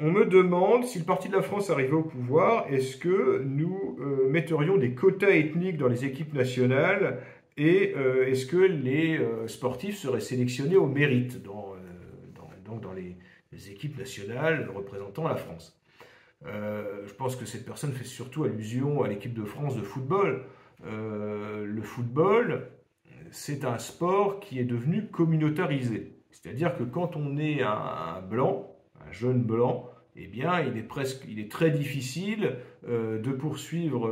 On me demande, si le Parti de la France arrivait au pouvoir, est-ce que nous metterions des quotas ethniques dans les équipes nationales et est-ce que les sportifs seraient sélectionnés au mérite dans les équipes nationales représentant la France. Je pense que cette personne fait surtout allusion à l'équipe de France de football. Le football, c'est un sport qui est devenu communautarisé. C'est-à-dire que quand on est un blanc, un jeune blanc, eh bien, il est très difficile de poursuivre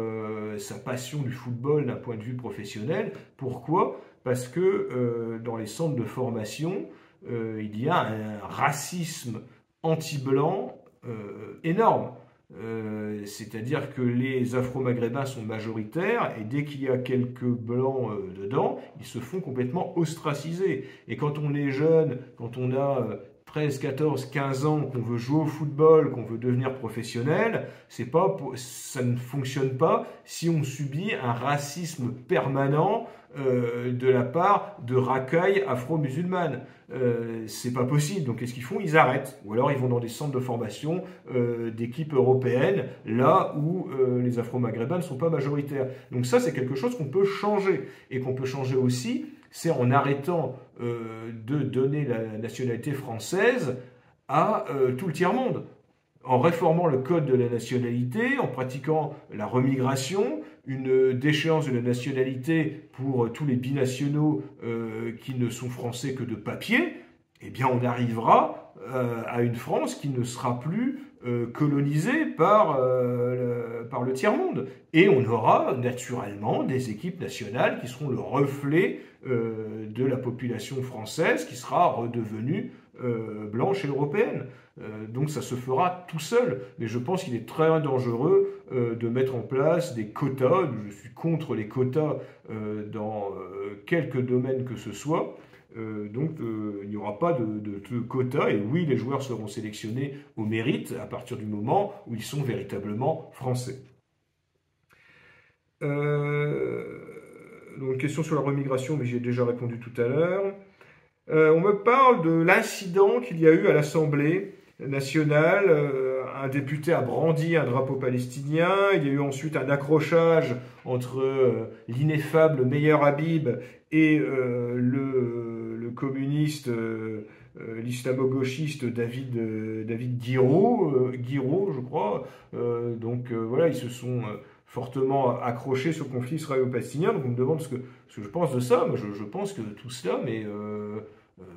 sa passion du football d'un point de vue professionnel. Pourquoi? Parce que dans les centres de formation, il y a un racisme anti-blanc énorme. C'est-à-dire que les Afro-Maghrébins sont majoritaires et dès qu'il y a quelques blancs dedans, ils se font complètement ostraciser. Et quand on est jeune, quand on a 13, 14, 15 ans, qu'on veut jouer au football, qu'on veut devenir professionnel, ça ne fonctionne pas si on subit un racisme permanent de la part de racailles afro-musulmanes. C'est pas possible. Donc qu'est-ce qu'ils font? Ils arrêtent. Ou alors ils vont dans des centres de formation d'équipes européennes, là où les afro-maghrébins ne sont pas majoritaires. Donc ça, c'est quelque chose qu'on peut changer. Et qu'on peut changer aussi, c'est en arrêtant de donner la nationalité française à tout le tiers-monde. En réformant le code de la nationalité, en pratiquant la remigration, une déchéance de la nationalité pour tous les binationaux qui ne sont français que de papier, eh bien on arrivera à une France qui ne sera plus colonisée par le tiers-monde. Et on aura naturellement des équipes nationales qui seront le reflet de la population française qui sera redevenue blanche et européenne. Donc ça se fera tout seul. Mais je pense qu'il est très dangereux de mettre en place des quotas. Je suis contre les quotas dans quelques domaines que ce soit. Donc il n'y aura pas de quotas. Et oui, les joueurs seront sélectionnés au mérite à partir du moment où ils sont véritablement français. Donc question sur la remigration, mais j'y ai déjà répondu tout à l'heure. On me parle de l'incident qu'il y a eu à l'Assemblée nationale. Un député a brandi un drapeau palestinien. Il y a eu ensuite un accrochage entre l'ineffable Meyer Habib et le communiste, l'islamo-gauchiste David Guiraud, je crois. Donc voilà, ils se sont fortement accrochés sur le conflit israélo-palestinien. Donc on me demande ce que je pense de ça. Moi, je pense que tout cela, mais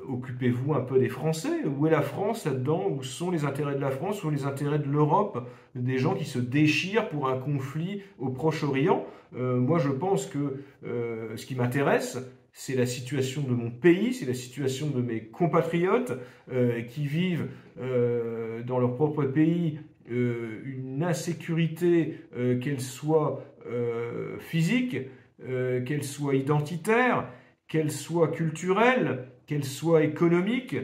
occupez-vous un peu des Français. Où est la France là-dedans? Où sont les intérêts de la France? Où sont les intérêts de l'Europe? Des gens qui se déchirent pour un conflit au Proche-Orient. Moi, je pense que ce qui m'intéresse, c'est la situation de mon pays, c'est la situation de mes compatriotes qui vivent dans leur propre pays une insécurité, qu'elle soit physique, qu'elle soit identitaire, qu'elle soit culturelle, qu'elle soit économique,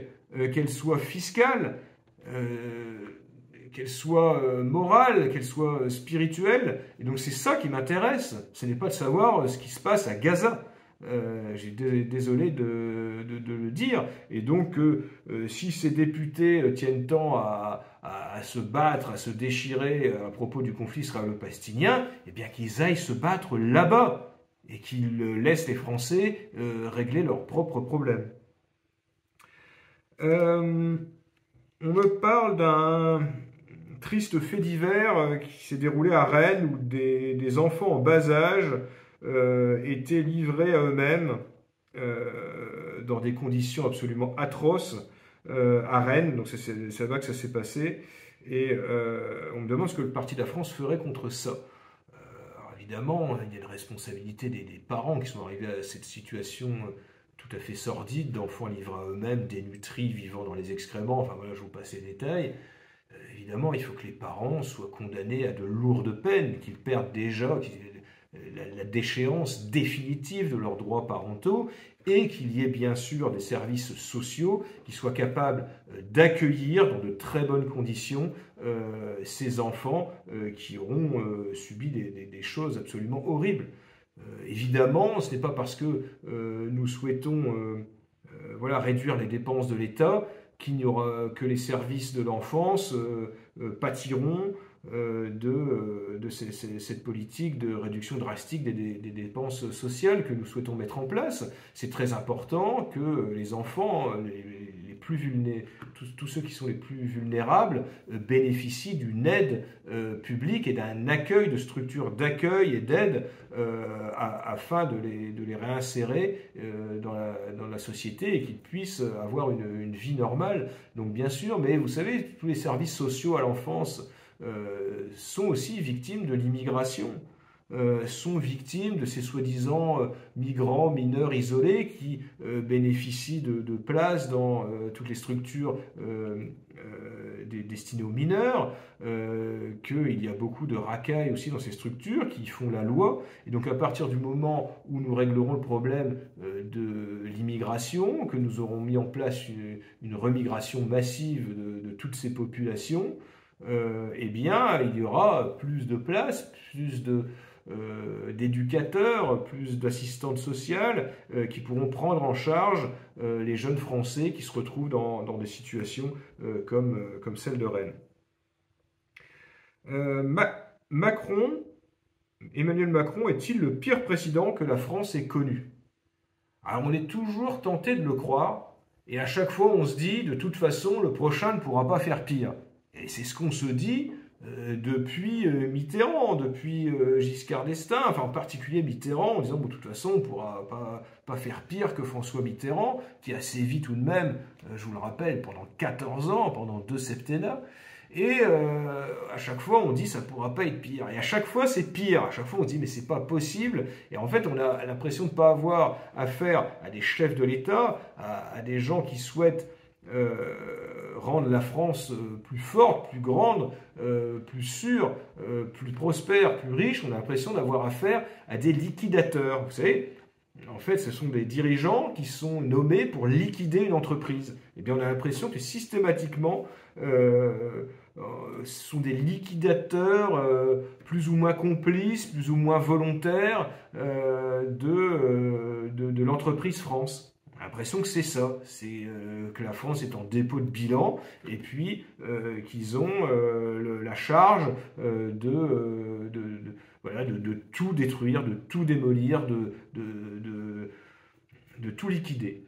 qu'elle soit fiscale, qu'elle soit morale, qu'elle soit spirituelle. Et donc c'est ça qui m'intéresse. Ce n'est pas de savoir ce qui se passe à Gaza. J'ai désolé de le dire. Et donc si ces députés tiennent tant à se battre, à se déchirer à propos du conflit israélo-palestinien, eh bien qu'ils aillent se battre là-bas et qu'ils laissent les Français régler leurs propres problèmes. On me parle d'un triste fait divers qui s'est déroulé à Rennes où des enfants en bas âge étaient livrés à eux-mêmes dans des conditions absolument atroces à Rennes. Donc c'est là que ça s'est passé. Et on me demande ce que le Parti de la France ferait contre ça. Alors évidemment, il y a une responsabilité des parents qui sont arrivés à cette situation tout à fait sordide d'enfants livrés à eux-mêmes, dénutris, vivant dans les excréments. Enfin voilà, je vous passe les détails. Évidemment, il faut que les parents soient condamnés à de lourdes peines, qu'ils perdent déjà, la déchéance définitive de leurs droits parentaux, et qu'il y ait bien sûr des services sociaux qui soient capables d'accueillir dans de très bonnes conditions ces enfants qui auront subi des choses absolument horribles. Évidemment, ce n'est pas parce que nous souhaitons voilà, réduire les dépenses de l'État qu'il n'y aura que les services de l'enfance pâtiront de cette politique de réduction drastique des dépenses sociales que nous souhaitons mettre en place. C'est très important que les enfants, les plus tous ceux qui sont les plus vulnérables, bénéficient d'une aide publique et d'un accueil, de structures d'accueil et d'aide afin de les réinsérer dans la société et qu'ils puissent avoir une vie normale. Donc bien sûr, mais vous savez, tous les services sociaux à l'enfance sont aussi victimes de l'immigration, sont victimes de ces soi-disant migrants, mineurs isolés qui bénéficient de places dans toutes les structures destinées aux mineurs, qu'il y a beaucoup de racailles aussi dans ces structures qui font la loi. Et donc à partir du moment où nous réglerons le problème de l'immigration, que nous aurons mis en place une remigration massive de toutes ces populations, eh bien, il y aura plus de places, plus d'éducateurs, plus d'assistantes sociales qui pourront prendre en charge les jeunes Français qui se retrouvent dans des situations comme celle de Rennes. Emmanuel Macron est-il le pire président que la France ait connu? Alors, on est toujours tenté de le croire, et à chaque fois on se dit, de toute façon, le prochain ne pourra pas faire pire. Et c'est ce qu'on se dit depuis Mitterrand, depuis Giscard d'Estaing, enfin en particulier Mitterrand, en disant bon, de toute façon on ne pourra pas faire pire que François Mitterrand, qui a sévi tout de même, je vous le rappelle, pendant 14 ans, pendant 2 septennats. Et à chaque fois on dit ça ne pourra pas être pire. Et à chaque fois c'est pire. À chaque fois on dit mais c'est pas possible. Et en fait on a l'impression de ne pas avoir affaire à des chefs de l'État, à des gens qui souhaitent rendre la France plus forte, plus grande, plus sûre, plus prospère, plus riche. On a l'impression d'avoir affaire à des liquidateurs. Vous savez, en fait, ce sont des dirigeants qui sont nommés pour liquider une entreprise. Et bien, on a l'impression que systématiquement, ce sont des liquidateurs plus ou moins complices, plus ou moins volontaires de l'entreprise France. On a l'impression que c'est ça, c'est que la France est en dépôt de bilan et puis qu'ils ont la charge voilà, de tout détruire, de tout démolir, de tout liquider.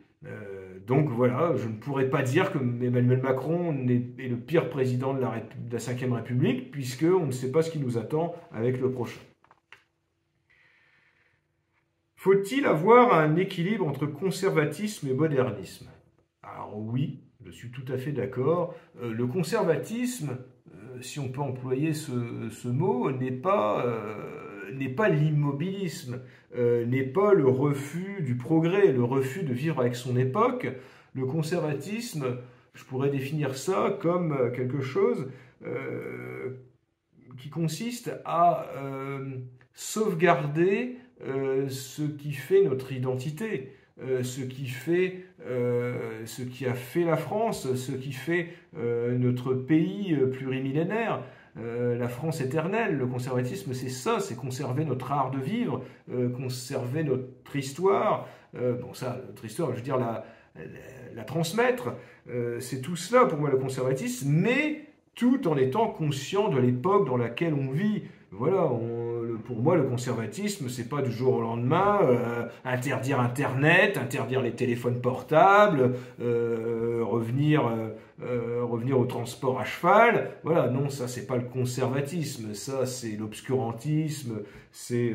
Donc voilà, je ne pourrais pas dire que Emmanuel Macron est le pire président de la Ve République, puisqu'on ne sait pas ce qui nous attend avec le prochain. Faut-il avoir un équilibre entre conservatisme et modernisme? Alors oui, je suis tout à fait d'accord. Le conservatisme, si on peut employer ce mot, n'est pas l'immobilisme, n'est pas le refus du progrès, le refus de vivre avec son époque. Le conservatisme, je pourrais définir ça comme quelque chose qui consiste à sauvegarder ce qui fait notre identité, ce qui a fait la France, ce qui fait notre pays plurimillénaire, la France éternelle. Le conservatisme, c'est ça, c'est conserver notre art de vivre, conserver notre histoire. Bon, ça, notre histoire, je veux dire, la transmettre. C'est tout cela pour moi le conservatisme, mais tout en étant conscient de l'époque dans laquelle on vit. Voilà, pour moi, le conservatisme, c'est pas du jour au lendemain interdire Internet, interdire les téléphones portables, revenir au transport à cheval. Voilà, non, ça, c'est pas le conservatisme. Ça, c'est l'obscurantisme. C'est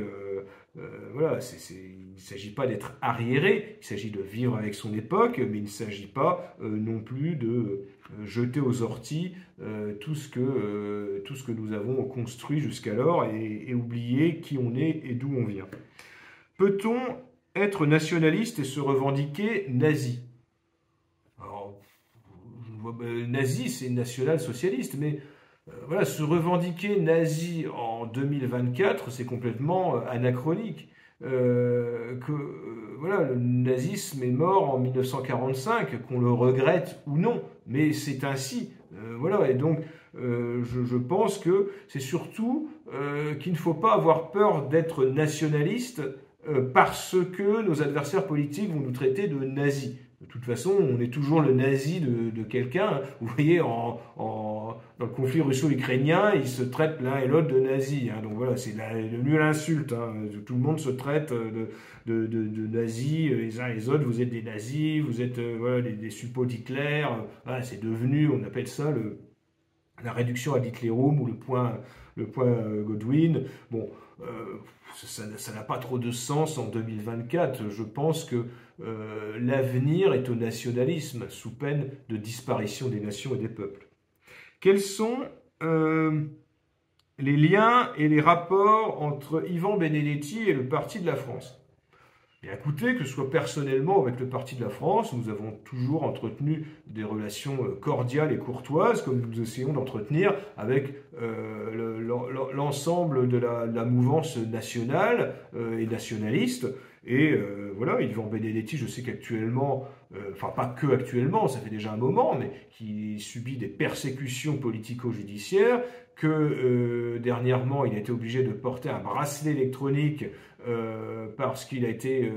voilà, il ne s'agit pas d'être arriéré. Il s'agit de vivre avec son époque, mais il ne s'agit pas non plus de jeter aux orties tout ce que nous avons construit jusqu'alors et oublier qui on est et d'où on vient. Peut-on être nationaliste et se revendiquer nazi? Alors, nazi, c'est national-socialiste, mais voilà, se revendiquer nazi en 2024, c'est complètement anachronique. Voilà, le nazisme est mort en 1945, qu'on le regrette ou non, mais c'est ainsi. Voilà, et donc je pense que c'est surtout qu'il ne faut pas avoir peur d'être nationaliste parce que nos adversaires politiques vont nous traiter de nazis. De toute façon, on est toujours le nazi de quelqu'un. Vous voyez, dans le conflit russo-ukrainien, ils se traitent l'un et l'autre de nazis. Hein. Donc voilà, c'est devenu l'insulte. Hein. Tout le monde se traite de nazis, les uns et les autres. Vous êtes des nazis, vous êtes voilà, des suppôts d'Hitler. Voilà, c'est devenu, on appelle ça la réduction ad Hitlerum ou le point Godwin. Bon, ça n'a pas trop de sens en 2024. Je pense que l'avenir est au nationalisme, sous peine de disparition des nations et des peuples. Quels sont les liens et les rapports entre Ivan Benedetti et le Parti de la France ? Bien écoutez, que ce soit personnellement avec le Parti de la France, nous avons toujours entretenu des relations cordiales et courtoises, comme nous essayons d'entretenir avec l'ensemble de la mouvance nationale et nationaliste. Et voilà, Ivan Benedetti, je sais qu'actuellement, enfin pas que actuellement, ça fait déjà un moment, mais qui subit des persécutions politico-judiciaires, que dernièrement il a été obligé de porter un bracelet électronique parce qu'il a été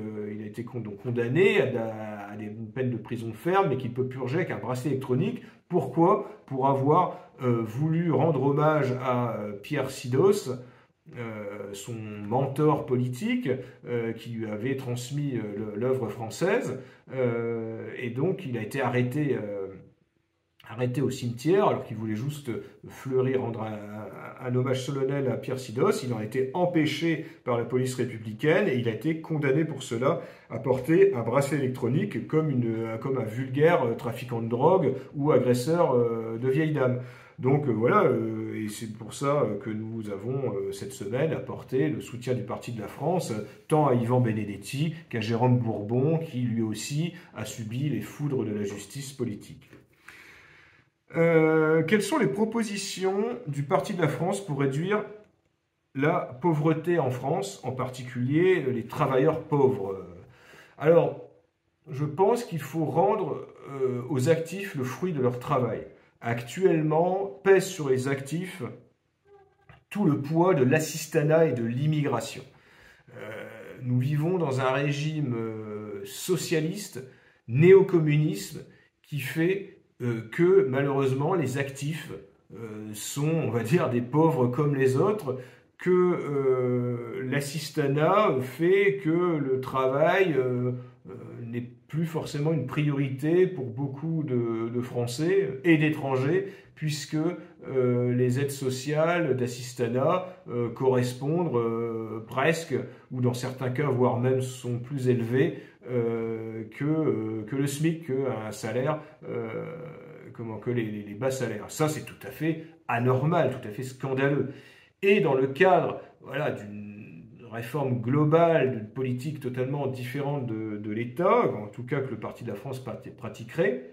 condamné à une peine de prison ferme, mais qu'il peut purger avec un bracelet électronique. Pourquoi ? Pour avoir voulu rendre hommage à Pierre Sidos, son mentor politique, qui lui avait transmis l'œuvre française, et donc il a été arrêté au cimetière alors qu'il voulait juste fleurir, rendre un hommage solennel à Pierre Sidos. Il en a été empêché par la police républicaine et il a été condamné pour cela à porter un bracelet électronique comme un vulgaire trafiquant de drogue ou agresseur de vieilles dames. Donc voilà, et c'est pour ça que nous avons cette semaine apporté le soutien du Parti de la France, tant à Ivan Benedetti qu'à Jérôme Bourbon, qui lui aussi a subi les foudres de la justice politique. Quelles sont les propositions du Parti de la France pour réduire la pauvreté en France, en particulier les travailleurs pauvres? Alors, je pense qu'il faut rendre aux actifs le fruit de leur travail. Actuellement, pèse sur les actifs tout le poids de l'assistanat et de l'immigration. Nous vivons dans un régime socialiste, néo-communisme, qui fait que malheureusement les actifs sont, on va dire, des pauvres comme les autres, que l'assistanat fait que le travail n'est plus forcément une priorité pour beaucoup de Français et d'étrangers, puisque les aides sociales d'assistanat correspondent presque, ou dans certains cas, voire même sont plus élevées que le SMIC, qu'un salaire, que les bas salaires. Ça, c'est tout à fait anormal, tout à fait scandaleux. Et dans le cadre voilà, d'une réforme globale, d'une politique totalement différente de l'État, en tout cas que le Parti de la France pratiquerait,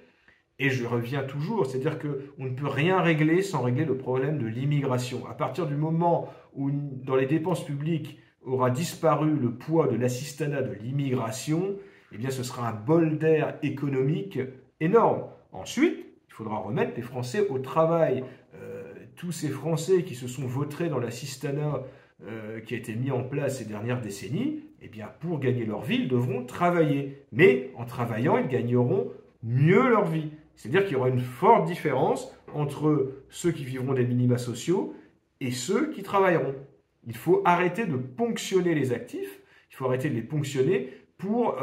et je reviens toujours, c'est-à-dire qu'on ne peut rien régler sans régler le problème de l'immigration. À partir du moment où, dans les dépenses publiques, aura disparu le poids de l'assistanat de l'immigration, eh bien ce sera un bol d'air économique énorme. Ensuite, il faudra remettre les Français au travail. Tous ces Français qui se sont vautrés dans l'assistanat qui a été mis en place ces dernières décennies, eh bien pour gagner leur vie, ils devront travailler. Mais en travaillant, ils gagneront mieux leur vie. C'est-à-dire qu'il y aura une forte différence entre ceux qui vivront des minima sociaux et ceux qui travailleront. Il faut arrêter de ponctionner les actifs, il faut arrêter de les ponctionner pour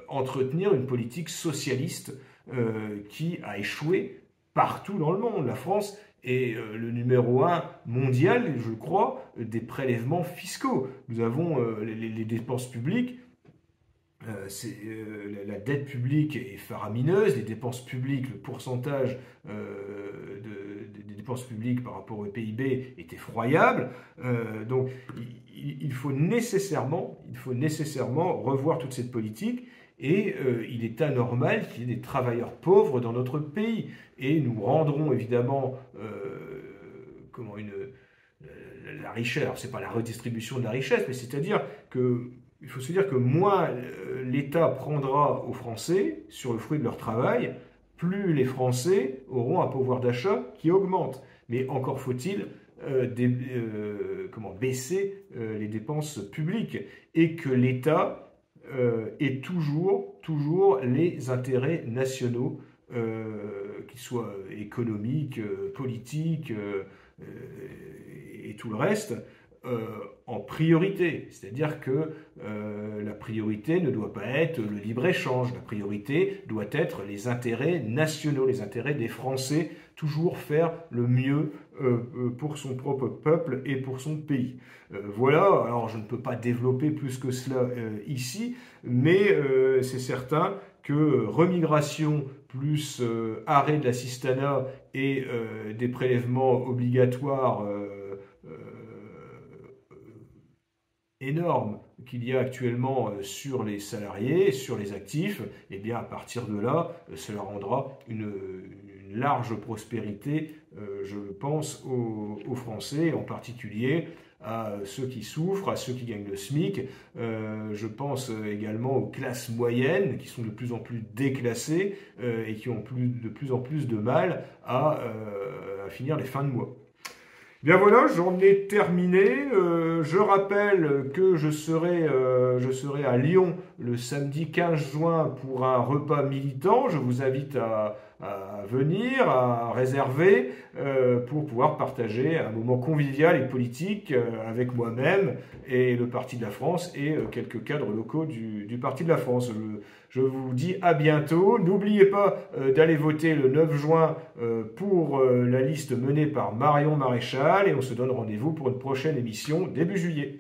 entretenir une politique socialiste qui a échoué partout dans le monde. La France est le numéro 1 mondial, je crois, des prélèvements fiscaux. Nous avons les dépenses publiques. La dette publique est faramineuse, les dépenses publiques, le pourcentage des dépenses publiques par rapport au PIB est effroyable. Donc il faut nécessairement revoir toute cette politique et il est anormal qu'il y ait des travailleurs pauvres dans notre pays. Et nous rendrons évidemment la richesse. Alors, c'est pas la redistribution de la richesse, mais c'est-à-dire que il faut se dire que moins l'État prendra aux Français sur le fruit de leur travail, plus les Français auront un pouvoir d'achat qui augmente. Mais encore faut-il baisser les dépenses publiques et que l'État ait toujours les intérêts nationaux, qu'ils soient économiques, politiques et tout le reste, en priorité. C'est-à-dire que la priorité ne doit pas être le libre-échange, la priorité doit être les intérêts nationaux, les intérêts des Français, toujours faire le mieux pour son propre peuple et pour son pays. Voilà, alors je ne peux pas développer plus que cela ici, mais c'est certain que remigration plus arrêt de l'assistanat et des prélèvements obligatoires énorme qu'il y a actuellement sur les salariés, sur les actifs, et bien à partir de là, cela rendra une large prospérité, je pense, aux Français, en particulier à ceux qui souffrent, à ceux qui gagnent le SMIC. Je pense également aux classes moyennes qui sont de plus en plus déclassées et qui ont de plus en plus de mal à finir les fins de mois. Bien voilà, j'en ai terminé. Je rappelle que je serai à Lyon le samedi 15 juin pour un repas militant. Je vous invite à venir, à réserver pour pouvoir partager un moment convivial et politique avec moi-même et le Parti de la France et quelques cadres locaux du Parti de la France. Je vous dis à bientôt. N'oubliez pas d'aller voter le 9 juin pour la liste menée par Marion Maréchal et on se donne rendez-vous pour une prochaine émission début juillet.